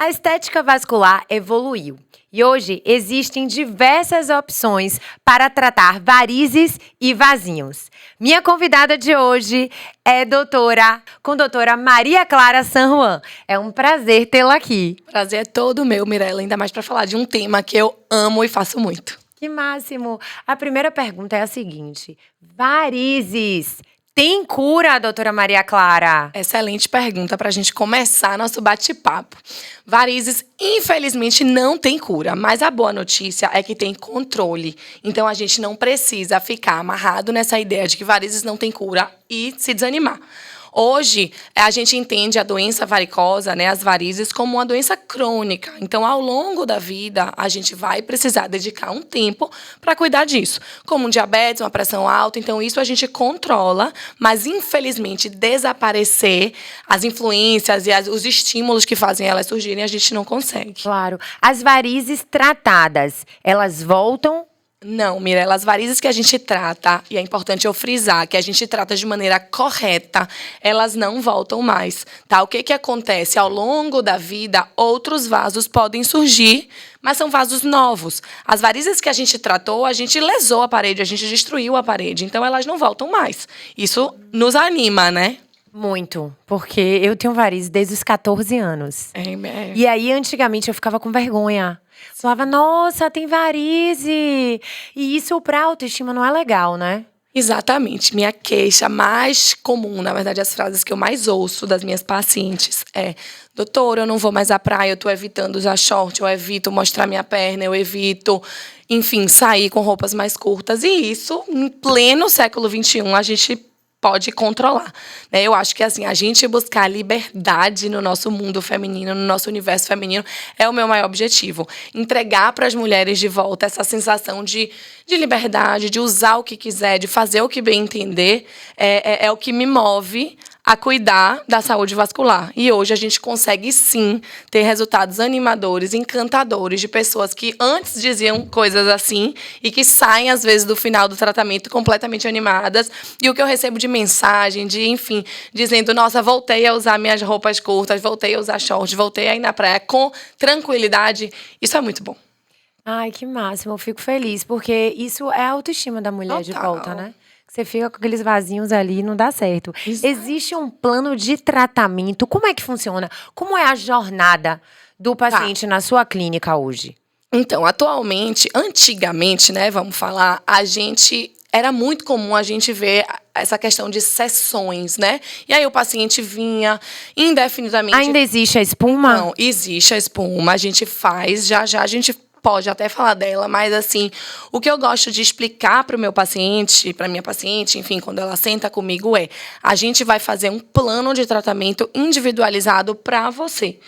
A estética vascular evoluiu e hoje existem diversas opções para tratar varizes e vasinhos. Minha convidada de hoje é doutora Maria Clara San Juan. É um prazer tê-la aqui. Prazer é todo meu, Mirella, ainda mais para falar de um tema que eu amo e faço muito. Que máximo! A primeira pergunta é a seguinte: varizes tem cura, doutora Maria Clara? Excelente pergunta para a gente começar nosso bate-papo. Varizes, infelizmente, não tem cura, mas a boa notícia é que tem controle. Então, a gente não precisa ficar amarrado nessa ideia de que varizes não tem cura e se desanimar. Hoje, a gente entende a doença varicosa, né, as varizes, como uma doença crônica. Então, ao longo da vida, a gente vai precisar dedicar um tempo para cuidar disso. Como um diabetes, uma pressão alta. Então, isso a gente controla, mas, infelizmente, desaparecer as influências e os estímulos que fazem elas surgirem, a gente não consegue. Claro. As varizes tratadas, elas voltam? Não, Mirella, as varizes que a gente trata, e é importante eu frisar, que a gente trata de maneira correta, elas não voltam mais, tá? O que acontece? Ao longo da vida, outros vasos podem surgir, mas são vasos novos. As varizes que a gente tratou, a gente lesou a parede, a gente destruiu a parede, então elas não voltam mais. Isso nos anima, né? Muito, porque eu tenho varizes desde os 14 anos. E aí, antigamente, eu ficava com vergonha. Falava, nossa, tem varize. E isso pra autoestima não é legal, né? Exatamente. Minha queixa mais comum, na verdade, as frases que eu mais ouço das minhas pacientes é: doutora, eu não vou mais à praia, eu tô evitando usar short, eu evito mostrar minha perna, eu evito, enfim, sair com roupas mais curtas. E isso, em pleno século XXI, a gente pode controlar, né? Eu acho que assim, a gente buscar liberdade no nosso mundo feminino, no nosso universo feminino, é o meu maior objetivo. Entregar para as mulheres de volta essa sensação de liberdade, de usar o que quiser, de fazer o que bem entender, é o que me move a cuidar da saúde vascular. E hoje a gente consegue, sim, ter resultados animadores, encantadores, de pessoas que antes diziam coisas assim e que saem, às vezes, do final do tratamento completamente animadas. E o que eu recebo de mensagem, enfim, dizendo, nossa, voltei a usar minhas roupas curtas, voltei a usar shorts, voltei a ir na praia com tranquilidade, isso é muito bom. Ai, que máximo, eu fico feliz, porque isso é a autoestima da mulher de volta, né? Você fica com aqueles vasinhos ali e não dá certo. Exato. Existe um plano de tratamento? Como é que funciona? Como é a jornada do paciente na sua clínica hoje? Então, atualmente, antigamente, né, vamos falar, era muito comum a gente ver essa questão de sessões, né? E aí o paciente vinha indefinidamente. Ainda existe a espuma? Não, existe a espuma, a gente faz, já a gente pode até falar dela, mas assim, o que eu gosto de explicar para o meu paciente, para minha paciente, enfim, quando ela senta comigo a gente vai fazer um plano de tratamento individualizado para você,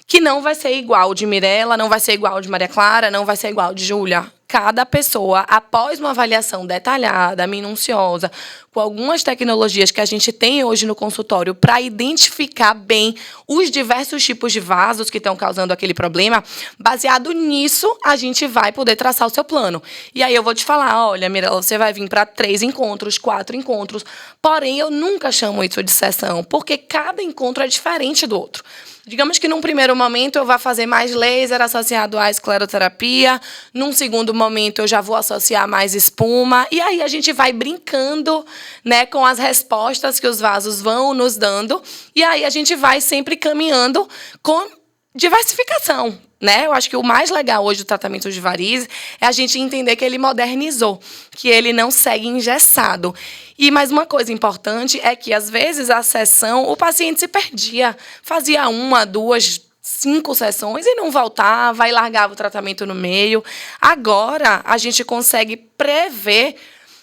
que não vai ser igual de Mirella, não vai ser igual de Maria Clara, não vai ser igual de Júlia. Cada pessoa, após uma avaliação detalhada, minuciosa, com algumas tecnologias que a gente tem hoje no consultório para identificar bem os diversos tipos de vasos que estão causando aquele problema, baseado nisso, a gente vai poder traçar o seu plano. E aí eu vou te falar, olha, Mirella, você vai vir para 3 encontros, 4 encontros, porém eu nunca chamo isso de sessão, porque cada encontro é diferente do outro. Digamos que num primeiro momento eu vá fazer mais laser associado à escleroterapia, num segundo momento eu já vou associar mais espuma, e aí a gente vai brincando, né, com as respostas que os vasos vão nos dando, e aí a gente vai sempre caminhando com diversificação, né? Eu acho que o mais legal hoje do tratamento de varizes é a gente entender que ele modernizou, que ele não segue engessado. E mais uma coisa importante é que, às vezes, a sessão, o paciente se perdia, fazia 1, 2, 5 sessões e não voltava, e largava o tratamento no meio. Agora, a gente consegue prever,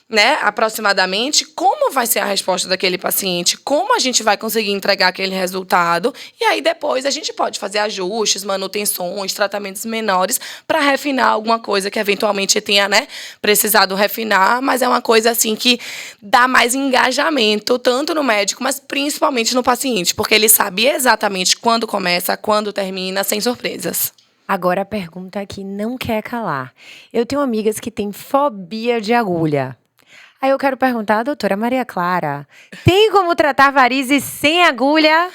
né, aproximadamente como vai ser a resposta daquele paciente, como a gente vai conseguir entregar aquele resultado, e aí depois a gente pode fazer ajustes, manutenções, tratamentos menores para refinar alguma coisa que eventualmente tenha, né, precisado refinar, mas é uma coisa assim que dá mais engajamento tanto no médico, mas principalmente no paciente, porque ele sabe exatamente quando começa, quando termina, sem surpresas. Agora a pergunta que não quer calar. Eu tenho amigas que têm fobia de agulha. Aí eu quero perguntar, doutora Maria Clara, tem como tratar varizes sem agulha?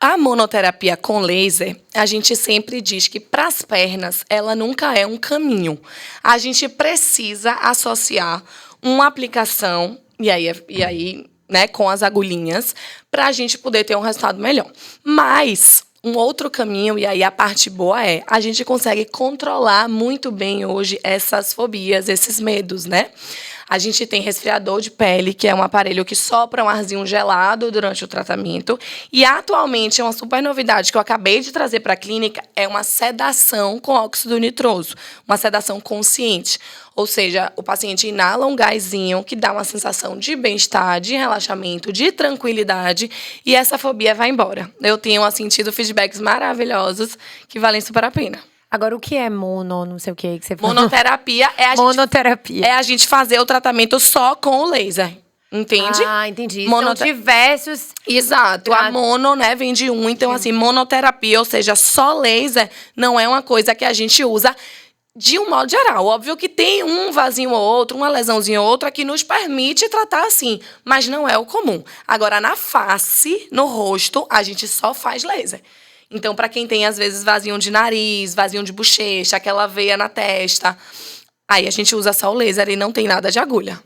A monoterapia com laser, a gente sempre diz que para as pernas, ela nunca é um caminho. A gente precisa associar uma aplicação, e aí, né, com as agulhinhas, para a gente poder ter um resultado melhor. Mas um outro caminho, e aí a parte boa é, a gente consegue controlar muito bem hoje essas fobias, esses medos, né? A gente tem resfriador de pele, que é um aparelho que sopra um arzinho gelado durante o tratamento. E, atualmente, é uma super novidade que eu acabei de trazer para a clínica, é uma sedação com óxido nitroso, uma sedação consciente. Ou seja, o paciente inala um gásinho que dá uma sensação de bem-estar, de relaxamento, de tranquilidade, e essa fobia vai embora. Eu tenho sentido feedbacks maravilhosos que valem super a pena. Agora, o que é não sei o que você falou? Monoterapia Monoterapia. a gente fazer o tratamento só com o laser. Entende? Ah, entendi. São diversos. Exato. A mono, né, vem de um. Então, assim, monoterapia, ou seja, só laser, não é uma coisa que a gente usa de um modo geral. Óbvio que tem um vasinho ou outro, uma lesãozinha ou outra que nos permite tratar assim, mas não é o comum. Agora, na face, no rosto, a gente só faz laser. Então, para quem tem, às vezes, vasinho de nariz, vasinho de bochecha, aquela veia na testa, aí a gente usa só o laser e não tem nada de agulha.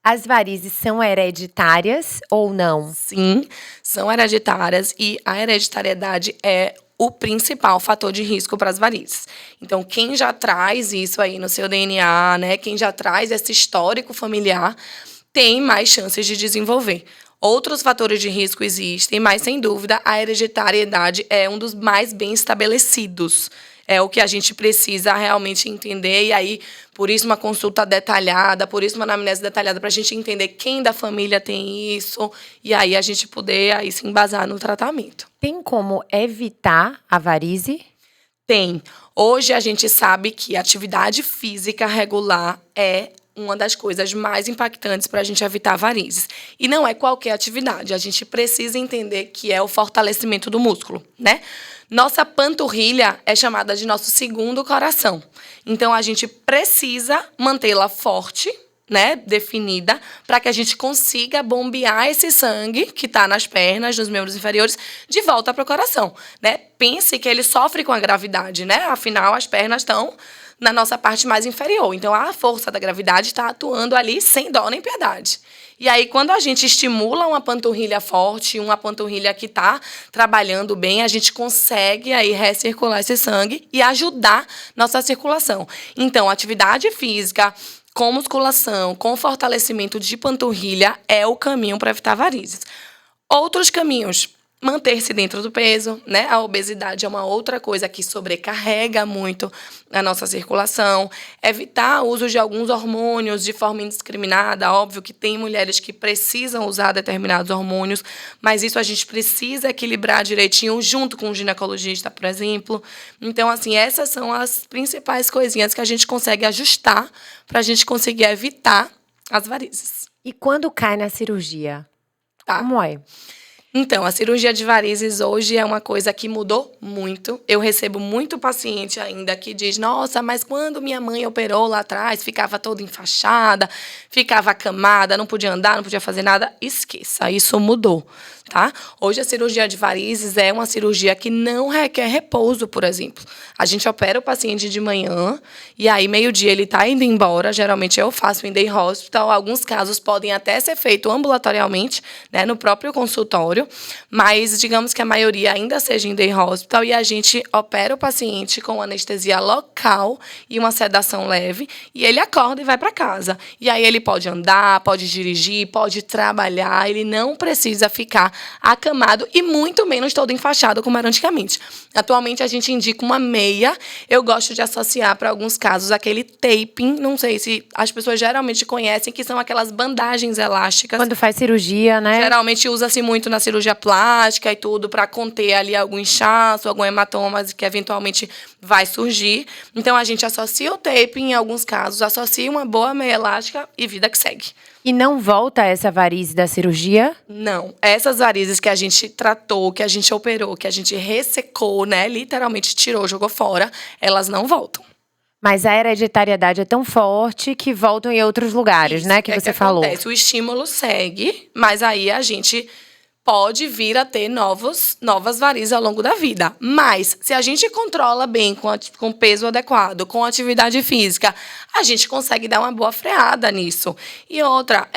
As varizes são hereditárias ou não? Sim, são hereditárias e a hereditariedade é o principal fator de risco para as varizes. Então, quem já traz isso aí no seu DNA, né, quem já traz esse histórico familiar, tem mais chances de desenvolver. Outros fatores de risco existem, mas, sem dúvida, a hereditariedade é um dos mais bem estabelecidos. É o que a gente precisa realmente entender, e aí, por isso, uma consulta detalhada, por isso, uma anamnese detalhada, para a gente entender quem da família tem isso, e aí a gente poder aí, se embasar no tratamento. Tem como evitar a varize? Tem. Hoje a gente sabe que atividade física regular é uma das coisas mais impactantes para a gente evitar varizes. E não é qualquer atividade. A gente precisa entender que é o fortalecimento do músculo, né? Nossa panturrilha é chamada de nosso segundo coração. Então, a gente precisa mantê-la forte, né, definida, para que a gente consiga bombear esse sangue que está nas pernas, nos membros inferiores, de volta para o coração, né? Pense que ele sofre com a gravidade, né? Afinal, as pernas estão na nossa parte mais inferior. Então, a força da gravidade está atuando ali sem dó nem piedade. E aí, quando a gente estimula uma panturrilha forte, uma panturrilha que está trabalhando bem, a gente consegue aí recircular esse sangue e ajudar nossa circulação. Então, atividade física com musculação, com fortalecimento de panturrilha é o caminho para evitar varizes. Outros caminhos: manter-se dentro do peso, né? A obesidade é uma outra coisa que sobrecarrega muito a nossa circulação. Evitar o uso de alguns hormônios de forma indiscriminada. Óbvio que tem mulheres que precisam usar determinados hormônios, mas isso a gente precisa equilibrar direitinho junto com o ginecologista, por exemplo. Então, assim, essas são as principais coisinhas que a gente consegue ajustar para a gente conseguir evitar as varizes. E quando cai na cirurgia? Tá. Como é? Então, a cirurgia de varizes hoje é uma coisa que mudou muito. Eu recebo muito paciente ainda que diz: nossa, mas quando minha mãe operou lá atrás, ficava toda enfaixada, ficava acamada, não podia andar, não podia fazer nada. Esqueça, isso mudou, tá? Hoje a cirurgia de varizes é uma cirurgia que não requer repouso, por exemplo. A gente opera o paciente de manhã e aí meio-dia ele está indo embora. Geralmente eu faço em day hospital. Alguns casos podem até ser feito ambulatorialmente, né, no próprio consultório, mas digamos que a maioria ainda seja em day hospital, e a gente opera o paciente com anestesia local e uma sedação leve, e ele acorda e vai para casa. E aí ele pode andar, pode dirigir, pode trabalhar, ele não precisa ficar acamado e muito menos todo enfaixado como era antigamente. Atualmente a gente indica uma meia. Eu gosto de associar para alguns casos aquele taping, não sei se as pessoas geralmente conhecem, que são aquelas bandagens elásticas. Quando faz cirurgia, né? Geralmente usa-se muito na cirurgia plástica e tudo para conter ali algum inchaço, algum hematoma que eventualmente vai surgir. Então a gente associa o taping, em alguns casos, associa uma boa meia elástica e vida que segue. E não volta essa varize da cirurgia? Não. Essas varizes que a gente tratou, que a gente operou, que a gente ressecou, né, literalmente tirou, jogou fora, elas não voltam. Mas a hereditariedade é tão forte que voltam em outros lugares, Isso, né? Que você falou. Acontece. O estímulo segue, mas aí a gente pode vir a ter novas varizes ao longo da vida. Mas, se a gente controla bem, com peso adequado, com atividade física, a gente consegue dar uma boa freada nisso. E outra,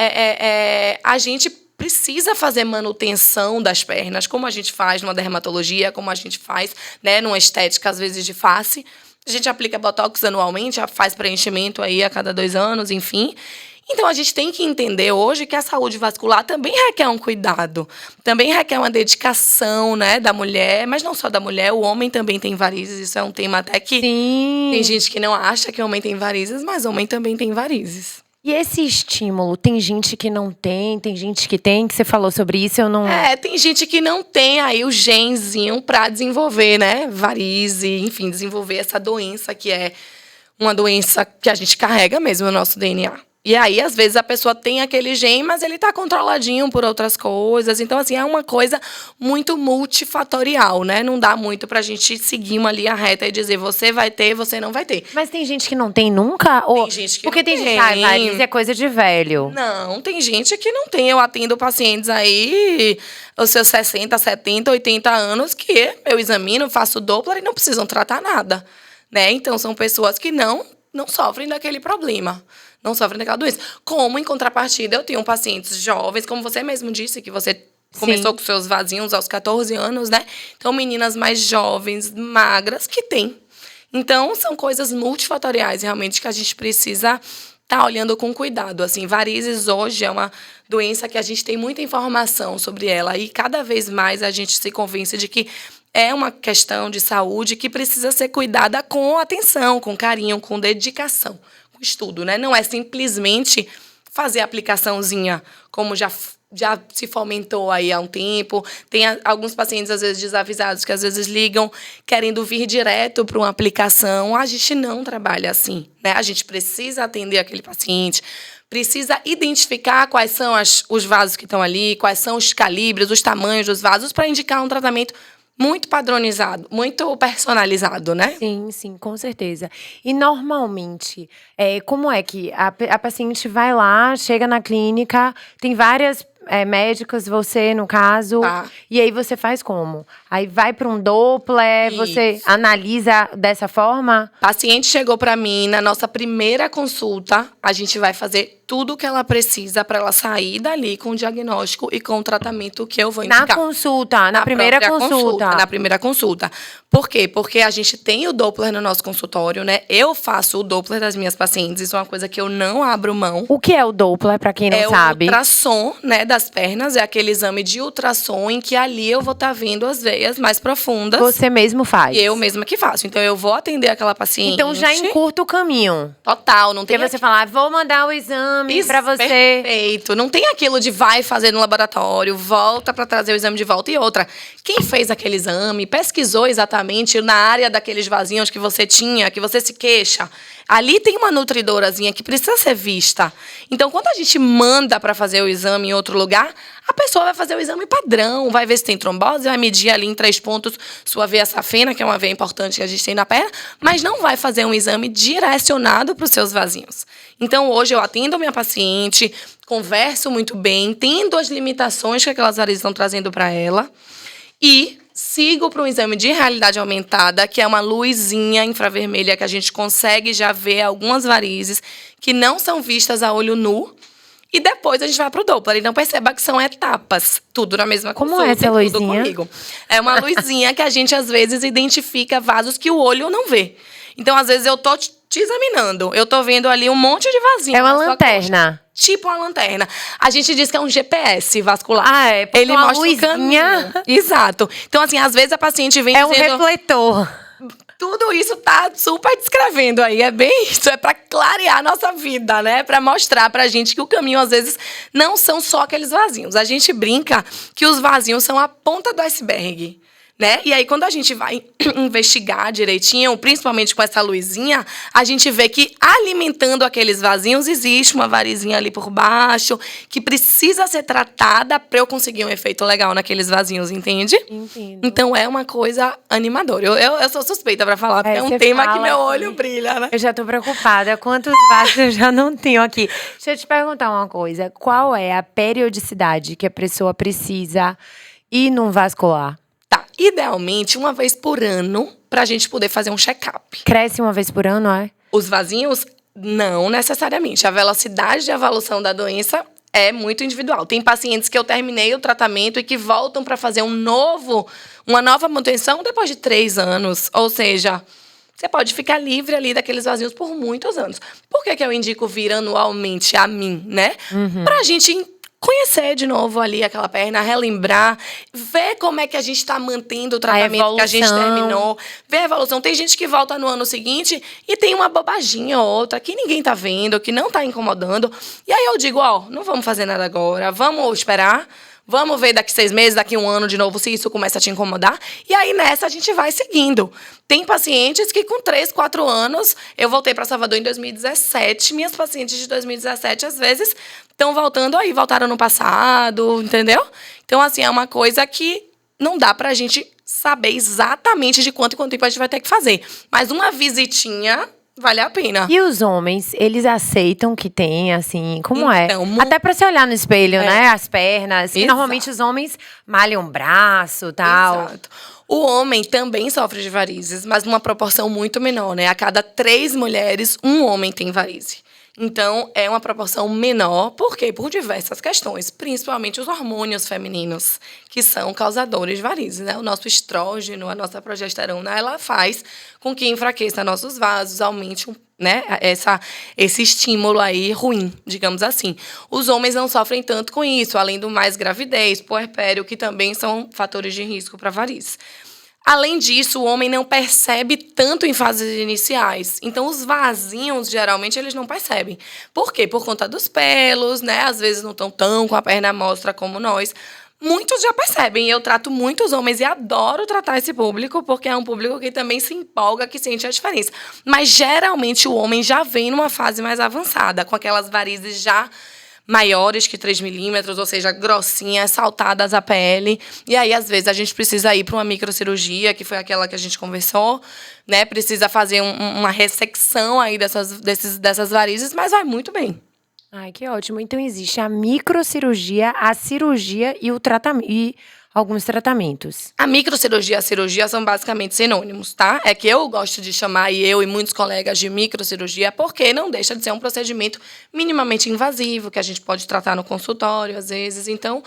a gente precisa fazer manutenção das pernas, como a gente faz numa dermatologia, como a gente faz, né, numa estética, às vezes, de face. A gente aplica botox anualmente, faz preenchimento aí a cada 2 anos, enfim. Então, a gente tem que entender hoje que a saúde vascular também requer um cuidado, também requer uma dedicação, né, da mulher, mas não só da mulher, o homem também tem varizes, isso é um tema até que Sim. Tem gente que não acha que o homem tem varizes, mas o homem também tem varizes. E esse estímulo, tem gente que não tem gente que tem, que você falou sobre isso, eu não... Tem gente que não tem aí o genzinho para desenvolver, né, varize, enfim, desenvolver essa doença que é uma doença que a gente carrega mesmo no nosso DNA. E aí, às vezes, a pessoa tem aquele gene, mas ele está controladinho por outras coisas. Então, assim, é uma coisa muito multifatorial, né? Não dá muito pra gente seguir uma linha reta e dizer você vai ter, você não vai ter. Mas tem gente que não tem nunca? Tem gente que Porque não tem gente que variz é coisa de velho. Não, tem gente que não tem. Eu atendo pacientes aí, os seus 60, 70, 80 anos, que eu examino, faço Doppler e não precisam tratar nada, né? Então, são pessoas que não sofrem daquele problema. Não sofrem daquela doença. Como, em contrapartida, eu tenho pacientes jovens, como você mesmo disse, que você começou com seus vasinhos aos 14 anos, né? Então, meninas mais jovens, magras, que têm. Então, são coisas multifatoriais, realmente, que a gente precisa estar olhando com cuidado. Assim, varizes hoje é uma doença que a gente tem muita informação sobre ela. E cada vez mais a gente se convence de que é uma questão de saúde que precisa ser cuidada com atenção, com carinho, com dedicação. Estudo, né? Não é simplesmente fazer a aplicaçãozinha, como já se fomentou aí há um tempo. Tem alguns pacientes, às vezes, desavisados, que às vezes ligam querendo vir direto para uma aplicação. A gente não trabalha assim, né? A gente precisa atender aquele paciente, precisa identificar quais são os vasos que estão ali, quais são os calibres, os tamanhos dos vasos, para indicar um tratamento muito padronizado, muito personalizado, né? Sim, sim, com certeza. E normalmente, como é que a paciente vai lá, chega na clínica, tem várias médicas, você no caso, e aí você faz como? Aí vai para um Doppler, você analisa dessa forma? Paciente chegou para mim, na nossa primeira consulta, a gente vai fazer tudo o que ela precisa para ela sair dali com o diagnóstico e com o tratamento que eu vou indicar. Na consulta, na primeira consulta. Na primeira consulta. Por quê? Porque a gente tem o Doppler no nosso consultório, né? Eu faço o Doppler das minhas pacientes, isso é uma coisa que eu não abro mão. O que é o Doppler, para quem não sabe? É o ultrassom, né, das pernas, é aquele exame de ultrassom em que ali eu vou estar vendo as veias mais profundas. Você mesmo faz? E eu mesma que faço. Então, eu vou atender aquela paciente. Então, já encurta o caminho. Total, não tem... Porque você fala, vou mandar o exame pra você. Perfeito. Não tem aquilo de vai fazer no laboratório, volta pra trazer o exame de volta. E outra, quem fez aquele exame, pesquisou exatamente na área daqueles vasinhos que você tinha, que você se queixa. Ali tem uma nutridorazinha que precisa ser vista. Então, quando a gente manda para fazer o exame em outro lugar, a pessoa vai fazer o exame padrão, vai ver se tem trombose, vai medir ali em 3 pontos sua veia safena, que é uma veia importante que a gente tem na perna, mas não vai fazer um exame direcionado para os seus vasinhos. Então, hoje eu atendo a minha paciente, converso muito bem, entendo as limitações que aquelas varizes estão trazendo para ela e sigo para um exame de realidade aumentada, que é uma luzinha infravermelha que a gente consegue já ver algumas varizes que não são vistas a olho nu. E depois a gente vai para o Doppler. Então, perceba que são etapas. Tudo na mesma consulta. Como é essa luzinha? Tudo comigo. É uma luzinha que a gente, às vezes, identifica vasos que o olho não vê. Então, às vezes, eu tô te examinando. Eu tô vendo ali um monte de vasinho. É uma lanterna. Tipo uma lanterna. A gente diz que é um GPS vascular. Ah, é? Ele uma mostra luzinha. o caminho. Exato. Então, assim, às vezes a paciente vem dizendo... É um refletor. Tudo isso tá super descrevendo aí. É bem isso. É para clarear a nossa vida, né? Para mostrar pra gente que o caminho, às vezes, não são só aqueles vasinhos. A gente brinca que os vasinhos são a ponta do iceberg. né? E aí, quando a gente vai investigar direitinho, principalmente com essa luzinha, a gente vê que alimentando aqueles vasinhos existe uma varizinha ali por baixo que precisa ser tratada para eu conseguir um efeito legal naqueles vasinhos, entende? Entendo. Então, é uma coisa animadora. Eu sou suspeita para falar, porque é um você tema que fala meu assim, olho brilha, né? Eu já tô preocupada. Quantos vasos eu já não tenho aqui? Deixa eu te perguntar uma coisa. Qual é a periodicidade que a pessoa precisa ir num vascular? Tá, idealmente, uma vez por ano, pra gente poder fazer um check-up. Cresce uma vez por ano, é? Os vasinhos, não necessariamente. A velocidade de evolução da doença é muito individual. Tem pacientes que eu terminei o tratamento e que voltam para fazer uma nova manutenção depois de 3 anos. Ou seja, você pode ficar livre ali daqueles vasinhos por muitos anos. Por que eu indico vir anualmente a mim, né? Pra gente conhecer de novo ali aquela perna, relembrar, ver como é que a gente está mantendo o tratamento que a gente terminou, ver a evolução. Tem gente que volta no ano seguinte e tem uma bobaginha ou outra que ninguém tá vendo, que não tá incomodando. E aí eu digo, não vamos fazer nada agora, vamos esperar. Vamos ver daqui 6 meses, daqui 1 ano de novo, se isso começa a te incomodar. E aí, nessa, a gente vai seguindo. Tem pacientes que, com 3, 4 anos... Eu voltei para Salvador em 2017. Minhas pacientes de 2017, às vezes, estão voltando aí. Voltaram no passado, entendeu? Então, assim, é uma coisa que não dá pra gente saber exatamente de quanto e quanto tempo a gente vai ter que fazer. Mas uma visitinha... vale a pena. E os homens, eles aceitam que tem, assim, como Então, é? Até pra se olhar no espelho, né? As pernas. Que Exato. normalmente os homens malham o braço e tal. Exato. O homem também sofre de varizes, mas numa proporção muito menor, né? A cada 3 mulheres, um homem tem varize. Então, é uma proporção menor. Por quê? Por diversas questões, principalmente os hormônios femininos, que são causadores de varizes, né? O nosso estrógeno, a nossa progesterona, ela faz com que enfraqueça nossos vasos, aumente né, esse estímulo aí ruim, digamos assim. Os homens não sofrem tanto com isso, além do mais gravidez, puerpério, que também são fatores de risco para varizes. Além disso, o homem não percebe tanto em fases iniciais. Então, os vasinhos, geralmente, eles não percebem. Por quê? Por conta dos pelos, né? Às vezes não estão tão com a perna à mostra como nós. Muitos já percebem. Eu trato muitos homens e adoro tratar esse público, porque é um público que também se empolga, que sente a diferença. Mas, geralmente, o homem já vem numa fase mais avançada, com aquelas varizes já maiores que 3 milímetros, ou seja, grossinhas, saltadas à pele. E aí, às vezes, a gente precisa ir para uma microcirurgia, que foi aquela que a gente conversou, né? Precisa fazer uma ressecção aí dessas varizes, mas vai muito bem. Ai, que ótimo. Então, existe a microcirurgia, a cirurgia e o tratamento. E alguns tratamentos. A microcirurgia e a cirurgia são basicamente sinônimos, tá? É que eu gosto de chamar, e eu e muitos colegas, de microcirurgia, porque não deixa de ser um procedimento minimamente invasivo, que a gente pode tratar no consultório, às vezes. Então,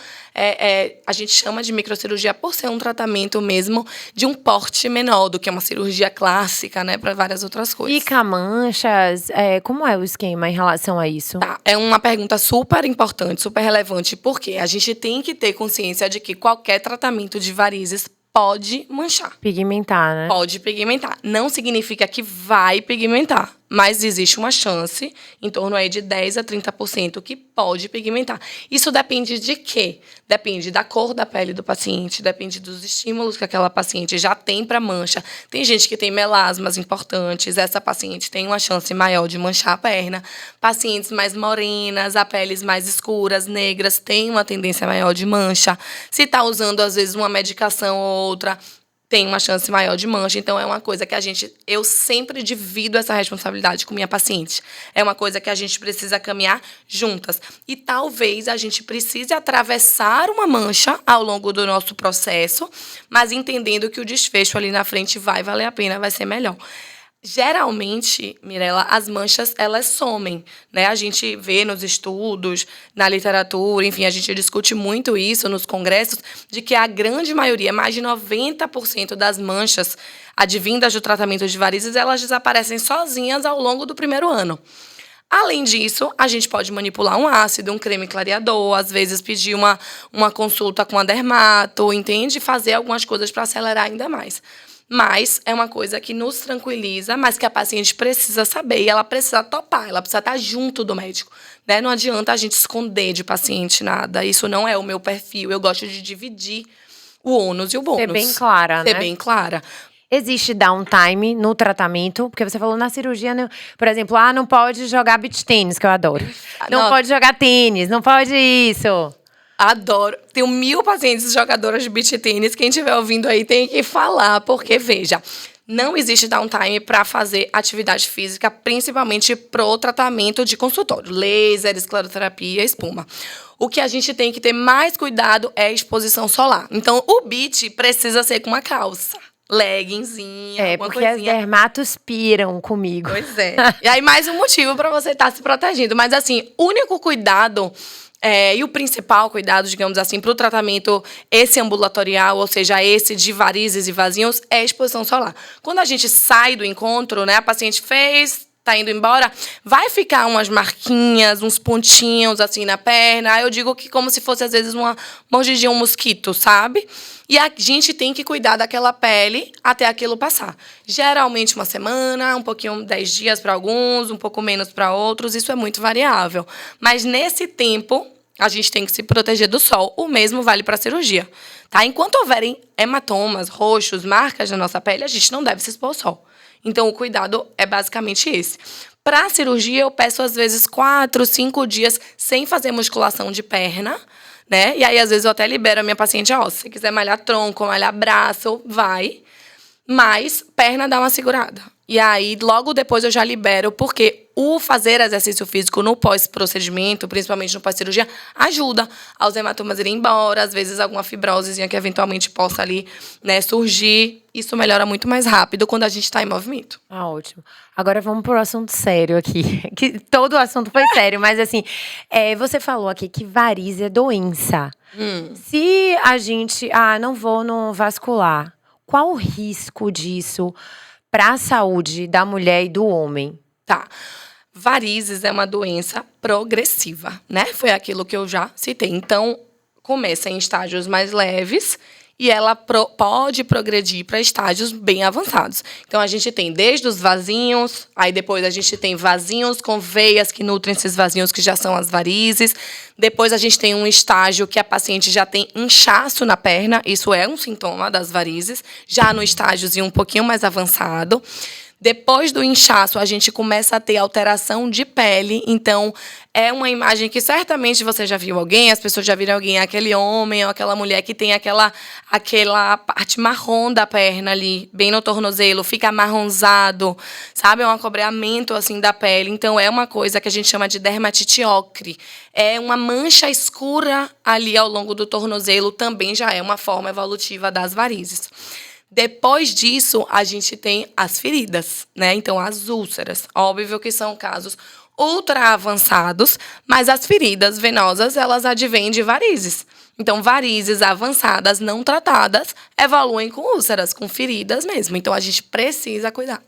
a gente chama de microcirurgia por ser um tratamento mesmo de um porte menor do que uma cirurgia clássica, né? Para várias outras coisas. Fica manchas? Como é o esquema em relação a isso? Tá, é uma pergunta super importante, super relevante, porque a gente tem que ter consciência de que qualquer tratamento de varizes pode manchar. Pigmentar, né? Pode pigmentar. Não significa que vai pigmentar, mas existe uma chance, em torno aí de 10 a 30%, que pode pigmentar. Isso depende de quê? Depende da cor da pele do paciente, depende dos estímulos que aquela paciente já tem para mancha. Tem gente que tem melasmas importantes, essa paciente tem uma chance maior de manchar a perna. Pacientes mais morenas, a peles mais escuras, negras, têm uma tendência maior de mancha. Se está usando, às vezes, uma medicação ou outra, tem uma chance maior de mancha. Então, é uma coisa que eu sempre divido essa responsabilidade com minha paciente. É uma coisa que a gente precisa caminhar juntas. E talvez a gente precise atravessar uma mancha ao longo do nosso processo, mas entendendo que o desfecho ali na frente vai valer a pena, vai ser melhor. Geralmente, Mirella, as manchas, elas somem, né? A gente vê nos estudos, na literatura, enfim, a gente discute muito isso nos congressos, de que a grande maioria, mais de 90% das manchas advindas do tratamento de varizes, elas desaparecem sozinhas ao longo do primeiro ano. Além disso, a gente pode manipular um ácido, um creme clareador, às vezes pedir uma consulta com a dermato, entende? Fazer algumas coisas para acelerar ainda mais. Mas é uma coisa que nos tranquiliza, mas que a paciente precisa saber e ela precisa topar, ela precisa estar junto do médico, né? Não adianta a gente esconder de paciente nada, isso não é o meu perfil, eu gosto de dividir o ônus e o bônus. Ser bem clara, Ser né? bem clara. Existe downtime no tratamento? Porque você falou na cirurgia, né? Por exemplo, não pode jogar beach tênis, que eu adoro. Não pode jogar tênis, não pode isso. Adoro. Tenho 1000 pacientes jogadoras de beach tênis. Quem estiver ouvindo aí tem que falar, porque, veja, não existe downtime para fazer atividade física, principalmente pro tratamento de consultório. Laser, escleroterapia, espuma. O que a gente tem que ter mais cuidado é a exposição solar. Então, o beach precisa ser com uma calça. Leggingzinha, alguma porque coisinha. as dermatos piram comigo. Pois é. E aí, mais um motivo para você estar se protegendo. Mas, assim, o único cuidado e o principal cuidado, digamos assim, para o tratamento esse ambulatorial, ou seja, esse de varizes e vasinhos, é a exposição solar. Quando a gente sai do encontro, né, a paciente fez, tá indo embora, vai ficar umas marquinhas, uns pontinhos assim na perna. Aí eu digo que como se fosse, às vezes, uma mordidinha, um mosquito, sabe? E a gente tem que cuidar daquela pele até aquilo passar. Geralmente uma semana, um pouquinho 10 dias para alguns, um pouco menos para outros, isso é muito variável. Mas nesse tempo, a gente tem que se proteger do sol. O mesmo vale para a cirurgia. Tá? Enquanto houverem hematomas, roxos, marcas na nossa pele, a gente não deve se expor ao sol. Então, o cuidado é basicamente esse. Para a cirurgia, eu peço, às vezes, 4, 5 dias sem fazer musculação de perna, né? E aí, às vezes, eu até libero a minha paciente, se você quiser malhar tronco, malhar braço, vai. Mas perna dá uma segurada. E aí, logo depois, eu já libero, porque o fazer exercício físico no pós-procedimento, principalmente no pós-cirurgia, ajuda aos hematomas irem embora, às vezes alguma fibrosezinha que eventualmente possa ali, né, surgir. Isso melhora muito mais rápido quando a gente está em movimento. Ótimo. Agora vamos pro assunto sério aqui. Que todo o assunto foi sério, mas assim, você falou aqui que variz é doença. Se a gente, não vou no vascular, qual o risco disso para a saúde da mulher e do homem? Tá. Varizes é uma doença progressiva, né? Foi aquilo que eu já citei. Então, começa em estágios mais leves e ela pode progredir para estágios bem avançados. Então, a gente tem desde os vasinhos, aí depois a gente tem vasinhos com veias que nutrem esses vasinhos, que já são as varizes. Depois, a gente tem um estágio que a paciente já tem inchaço na perna, isso é um sintoma das varizes, já no estágiozinho um pouquinho mais avançado. Depois do inchaço, a gente começa a ter alteração de pele. Então, é uma imagem que certamente você já viu alguém, as pessoas já viram alguém, aquele homem ou aquela mulher que tem aquela parte marrom da perna ali, bem no tornozelo, fica amarronzado, sabe? É um acobreamento, assim, da pele. Então, é uma coisa que a gente chama de dermatite ocre. É uma mancha escura ali ao longo do tornozelo, também já é uma forma evolutiva das varizes. Depois disso, a gente tem as feridas, né? Então, as úlceras. Óbvio que são casos ultra avançados, mas as feridas venosas, elas advêm de varizes. Então, varizes avançadas, não tratadas, evoluem com úlceras, com feridas mesmo. Então, a gente precisa cuidar.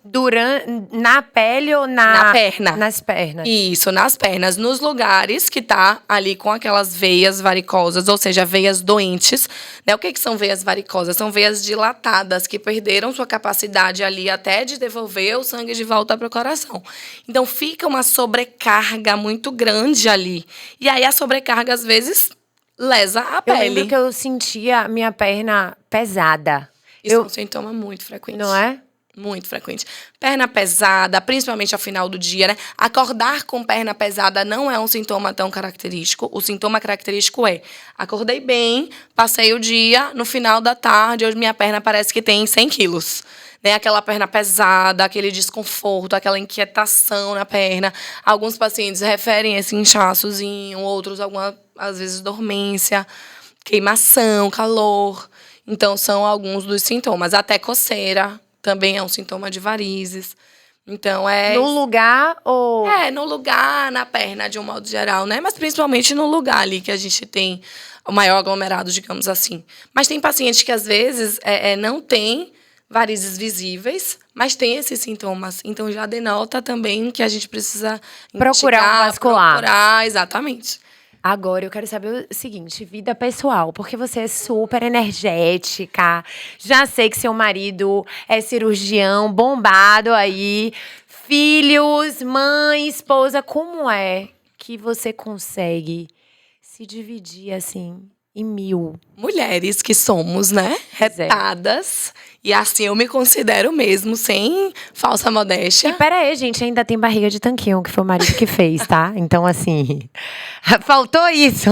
Na pele ou Na perna. Nas pernas? Isso, nas pernas. Nos lugares que tá ali com aquelas veias varicosas, ou seja, veias doentes. Né? O que são veias varicosas? São veias dilatadas que perderam sua capacidade ali até de devolver o sangue de volta para o coração. Então, fica uma sobrecarga muito grande ali. E aí, a sobrecarga, às vezes, lesa a pele. Eu lembro que eu sentia minha perna pesada. Isso é um sintoma muito frequente. Não é? Muito frequente. Perna pesada, principalmente ao final do dia, né? Acordar com perna pesada não é um sintoma tão característico. O sintoma característico é: acordei bem, passei o dia, no final da tarde, hoje minha perna parece que tem 100 quilos. Né? Aquela perna pesada, aquele desconforto, aquela inquietação na perna. Alguns pacientes referem esse inchaçozinho, outros, às vezes, dormência, queimação, calor. Então, são alguns dos sintomas. Até coceira também é um sintoma de varizes. Então, No lugar ou… no lugar, na perna, de um modo geral, né? Mas principalmente no lugar ali que a gente tem o maior aglomerado, digamos assim. Mas tem pacientes que, às vezes, não tem varizes visíveis, mas tem esses sintomas. Então, já denota também que a gente precisa procurar um vascular. Procurar, exatamente. Agora, eu quero saber o seguinte, vida pessoal, porque você é super energética, já sei que seu marido é cirurgião, bombado aí, filhos, mãe, esposa, como é que você consegue se dividir, assim, 1.000. Mulheres que somos, né? Pois é. Retadas. E assim eu me considero mesmo, sem falsa modéstia. Pera aí, gente, ainda tem barriga de tanquinho, que foi o marido que fez, tá? Então, assim, faltou isso.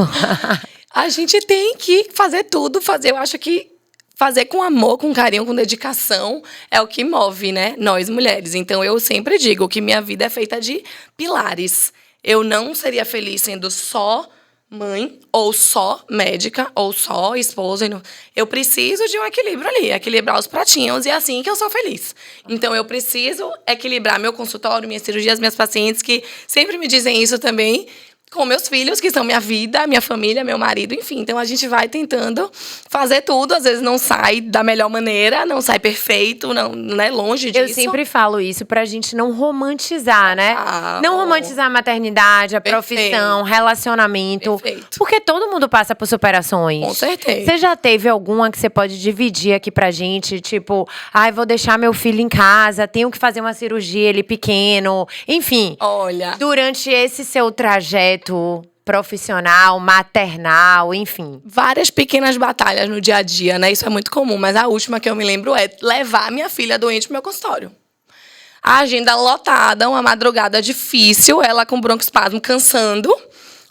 A gente tem que fazer tudo, eu acho que fazer com amor, com carinho, com dedicação é o que move, né? Nós mulheres. Então eu sempre digo que minha vida é feita de pilares. Eu não seria feliz sendo só mãe, ou só médica, ou só esposa. Eu preciso de um equilíbrio ali, equilibrar os pratinhos, e é assim que eu sou feliz. Então, eu preciso equilibrar meu consultório, minhas cirurgias, minhas pacientes, que sempre me dizem isso também, com meus filhos, que são minha vida, minha família, meu marido, enfim. Então, a gente vai tentando fazer tudo. Às vezes, não sai da melhor maneira, não sai perfeito, não, né? Longe disso. Eu sempre falo isso pra gente não romantizar, né? Não romantizar a maternidade, a profissão, relacionamento. Perfeito. Porque todo mundo passa por superações. Com certeza. Você já teve alguma que você pode dividir aqui pra gente? Tipo, vou deixar meu filho em casa, tenho que fazer uma cirurgia, ele pequeno. Enfim, Olha, durante esse seu trajeto profissional, maternal, enfim. várias pequenas batalhas no dia a dia, né? Isso é muito comum, mas a última que eu me lembro é levar minha filha doente pro meu consultório. A agenda lotada, uma madrugada difícil, ela com broncoespasmo, cansando.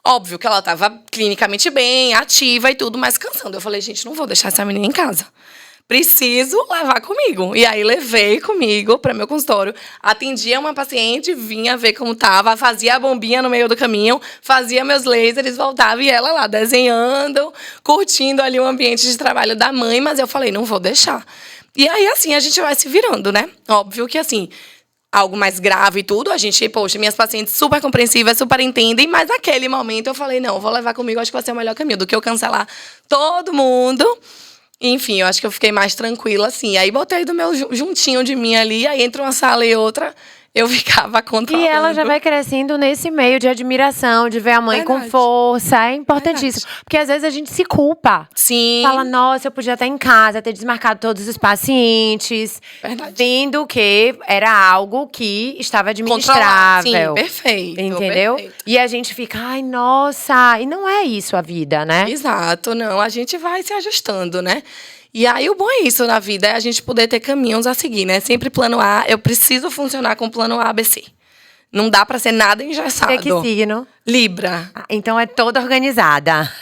Óbvio que ela estava clinicamente bem, ativa e tudo, mas cansando. Eu falei, gente, não vou deixar essa menina em casa. Preciso levar comigo. E aí, levei comigo para meu consultório. Atendia uma paciente, vinha ver como tava, fazia a bombinha no meio do caminho, fazia meus lasers, voltava e ela lá desenhando, curtindo ali o ambiente de trabalho da mãe. Mas eu falei, não vou deixar. E aí, assim, a gente vai se virando, né? Óbvio que, assim, algo mais grave e tudo, a gente, poxa, minhas pacientes super compreensivas, super entendem, mas naquele momento eu falei, não, vou levar comigo, acho que vai ser o melhor caminho, do que eu cancelar todo mundo. Enfim, eu acho que eu fiquei mais tranquila, assim. Aí botei do meu juntinho de mim ali, aí entre uma sala e outra, eu ficava controlando. E ela já vai crescendo nesse meio de admiração, de ver a mãe com força. É importantíssimo. Porque às vezes a gente se culpa. Sim. Fala, nossa, eu podia estar em casa, ter desmarcado todos os pacientes. Verdade. Vendo que era algo que estava administrável. Sim, perfeito. Entendeu? Perfeito. E a gente fica, ai, nossa. E não é isso a vida, né? Exato, não. A gente vai se ajustando, né? E aí, o bom é isso na vida, é a gente poder ter caminhos a seguir, né? Sempre plano A, eu preciso funcionar com plano A, B, C. Não dá pra ser nada engessado. Que signo? Libra. Então é toda organizada.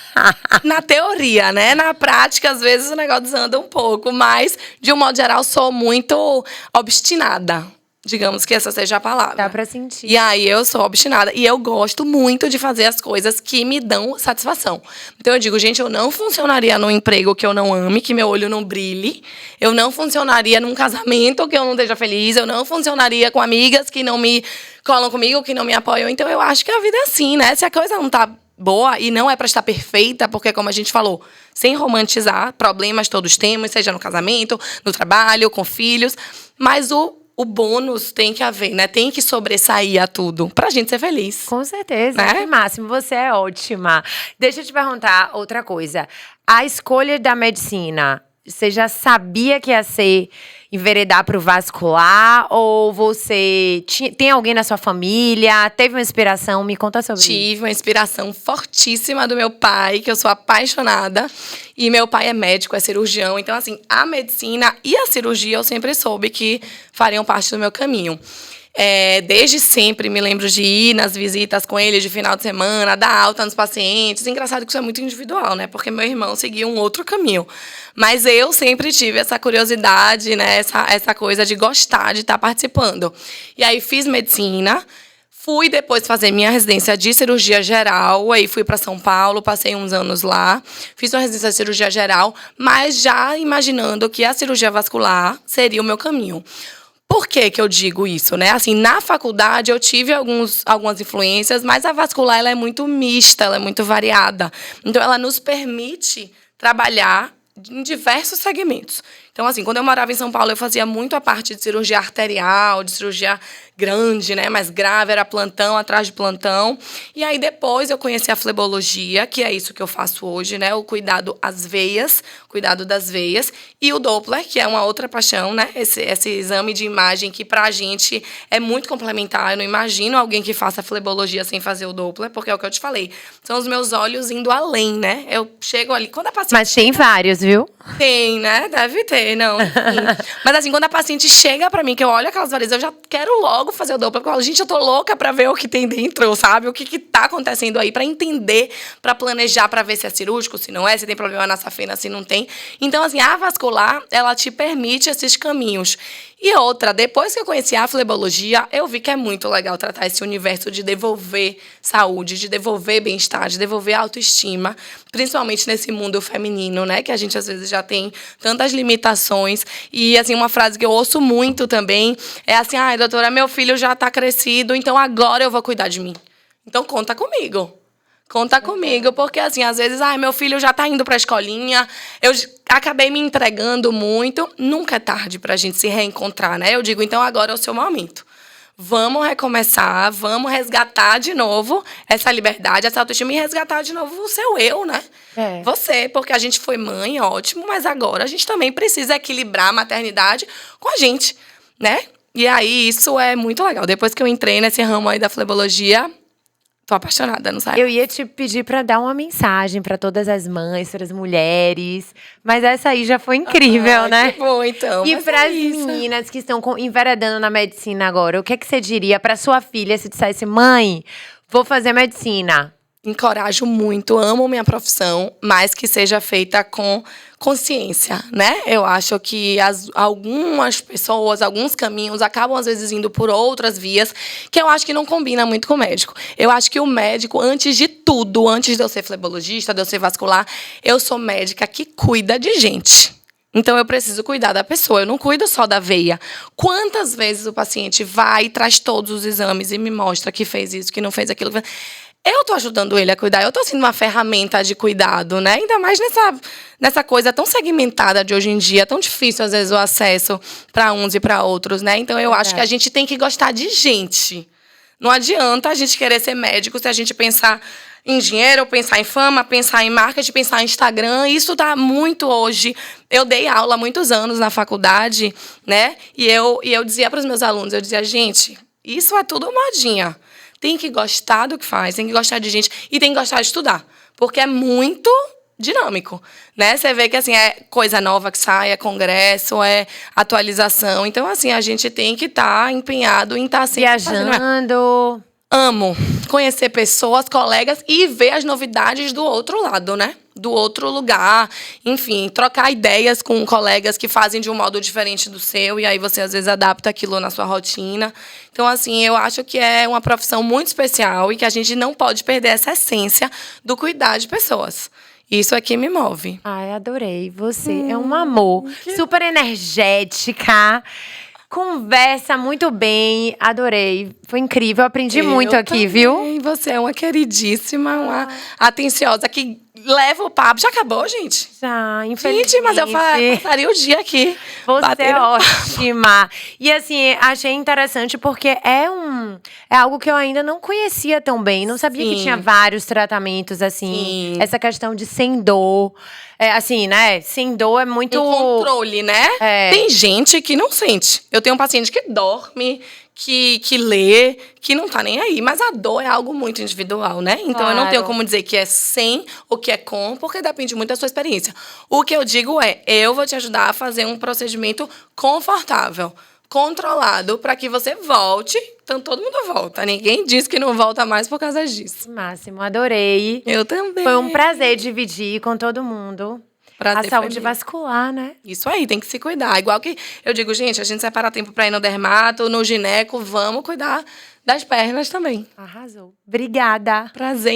Na teoria, né? Na prática, às vezes, o negócio desanda um pouco. Mas, de um modo geral, sou muito obstinada. Digamos que essa seja a palavra. Dá pra sentir. E aí, eu sou obstinada. E eu gosto muito de fazer as coisas que me dão satisfação. Então, eu digo, gente, eu não funcionaria num emprego que eu não ame, que meu olho não brilhe. Eu não funcionaria num casamento que eu não esteja feliz. Eu não funcionaria com amigas que não me colam comigo, que não me apoiam. Então, eu acho que a vida é assim, né? Se a coisa não tá boa e não é pra estar perfeita, porque, como a gente falou, sem romantizar, problemas todos temos, seja no casamento, no trabalho, com filhos. Mas o bônus tem que haver, né? Tem que sobressair a tudo pra gente ser feliz. Com certeza. Né? Que máximo, você é ótima. Deixa eu te perguntar outra coisa. A escolha da medicina, você já sabia que ia ser enveredar pro vascular? Ou você tem alguém na sua família? Teve uma inspiração? Me conta sobre isso. Tive uma inspiração fortíssima do meu pai, que eu sou apaixonada. E meu pai é médico, é cirurgião. Então, assim, a medicina e a cirurgia eu sempre soube que fariam parte do meu caminho. Desde sempre me lembro de ir nas visitas com ele de final de semana, dar alta nos pacientes. Engraçado que isso é muito individual, né? Porque meu irmão seguia um outro caminho. Mas eu sempre tive essa curiosidade, né? Essa coisa de gostar de estar participando. E aí fiz medicina. Fui depois fazer minha residência de cirurgia geral, aí fui para São Paulo, passei uns anos lá, fiz uma residência de cirurgia geral, mas já imaginando que a cirurgia vascular seria o meu caminho. Por que que eu digo isso, né? Assim, na faculdade eu tive algumas influências, mas a vascular ela é muito mista, ela é muito variada. Então, ela nos permite trabalhar em diversos segmentos. Então, assim, quando eu morava em São Paulo, eu fazia muito a parte de cirurgia arterial, de cirurgia grande, né, mais grave, era plantão atrás de plantão. E aí, depois, eu conheci a flebologia, que é isso que eu faço hoje, né, o cuidado às veias, cuidado das veias, e o Doppler, que é uma outra paixão, né, esse exame de imagem que, pra gente, é muito complementar. Eu não imagino alguém que faça flebologia sem fazer o Doppler, porque é o que eu te falei, são os meus olhos indo além, né, eu chego ali, quando a paciente... Mas tem vários, viu? Tem, né? Deve ter, não. Enfim. Mas assim, quando a paciente chega pra mim, que eu olho aquelas varizes, eu já quero logo fazer o Doppler, porque eu falo, gente, eu tô louca pra ver o que tem dentro, sabe? O que tá acontecendo aí, pra entender, pra planejar, pra ver se é cirúrgico, se não é, se tem problema na safena, se não tem. Então, assim, a vascular, ela te permite esses caminhos. E outra, depois que eu conheci a flebologia, eu vi que é muito legal tratar esse universo de devolver saúde, de devolver bem-estar, de devolver autoestima, principalmente nesse mundo feminino, né? Que a gente, às vezes, já tem tantas limitações. E, assim, uma frase que eu ouço muito também é assim, ai, doutora, meu filho já tá crescido, então agora eu vou cuidar de mim. Então, conta comigo. Conta comigo, porque assim, às vezes, meu filho já tá indo pra escolinha, eu acabei me entregando muito, nunca é tarde pra gente se reencontrar, né? Eu digo, então agora é o seu momento. Vamos recomeçar, vamos resgatar de novo essa liberdade, essa autoestima e resgatar de novo o seu eu, né? Você, porque a gente foi mãe, ótimo, mas agora a gente também precisa equilibrar a maternidade com a gente, né? E aí, isso é muito legal. Depois que eu entrei nesse ramo aí da flebologia, tô apaixonada, não sabe? Eu ia te pedir pra dar uma mensagem pra todas as mães, para as mulheres, mas essa aí já foi incrível, né? Que bom, então. E para as meninas que estão enveredando na medicina agora, o que é que você diria pra sua filha se dissesse, mãe, vou fazer medicina? Encorajo muito, amo minha profissão, mas que seja feita com consciência, né? Eu acho que algumas pessoas, alguns caminhos acabam, às vezes, indo por outras vias, que eu acho que não combina muito com o médico. Eu acho que o médico, antes de tudo, antes de eu ser flebologista, de eu ser vascular, eu sou médica que cuida de gente. Então, eu preciso cuidar da pessoa, eu não cuido só da veia. Quantas vezes o paciente vai e traz todos os exames e me mostra que fez isso, que não fez aquilo, eu tô ajudando ele a cuidar, eu tô sendo uma ferramenta de cuidado, né? Ainda mais nessa coisa tão segmentada de hoje em dia, tão difícil, às vezes, o acesso para uns e para outros, né? Então, eu acho que a gente tem que gostar de gente. Não adianta a gente querer ser médico se a gente pensar em dinheiro, pensar em fama, pensar em marketing, pensar em Instagram. Isso tá muito hoje. Eu dei aula há muitos anos na faculdade, né? E eu dizia para os meus alunos, eu dizia, gente, isso é tudo modinha. Tem que gostar do que faz, tem que gostar de gente e tem que gostar de estudar, porque é muito dinâmico, né? Você vê que assim é coisa nova que sai, é congresso, é atualização. Então assim, a gente tem que estar empenhado em estar sempre viajando. Amo conhecer pessoas, colegas e ver as novidades do outro lado, né? Do outro lugar. Enfim, trocar ideias com colegas que fazem de um modo diferente do seu. E aí você, às vezes, adapta aquilo na sua rotina. Então, assim, eu acho que é uma profissão muito especial e que a gente não pode perder essa essência do cuidar de pessoas. Isso é que me move. Ai, adorei. Você é um amor. Super energética. Conversa muito bem, adorei. Foi incrível, aprendi muito aqui, também. viu? Você é uma queridíssima, uma atenciosa que leva o papo. Já acabou, gente? Já, infelizmente. Gente, mas eu passaria o dia aqui. Você é ótima. E assim, achei interessante porque é algo que eu ainda não conhecia tão bem. Não sabia que tinha vários tratamentos, assim. Sim. Essa questão de sem dor. É, assim, né? Sem dor é muito… controle, né? Tem gente que não sente. Eu tenho um paciente que dorme, que lê, que não tá nem aí. Mas a dor é algo muito individual, né? Então, eu não tenho como dizer que é sem ou que é com, porque depende muito da sua experiência. O que eu digo é, eu vou te ajudar a fazer um procedimento confortável, controlado, para que você volte. Então, todo mundo volta. Ninguém diz que não volta mais por causa disso. Máximo, adorei. Eu também. Foi um prazer dividir com todo mundo. A saúde vascular, né? Isso aí, tem que se cuidar. Igual que eu digo, gente, a gente separa tempo para ir no dermato, no gineco, vamos cuidar das pernas também. Arrasou. Obrigada. Prazer.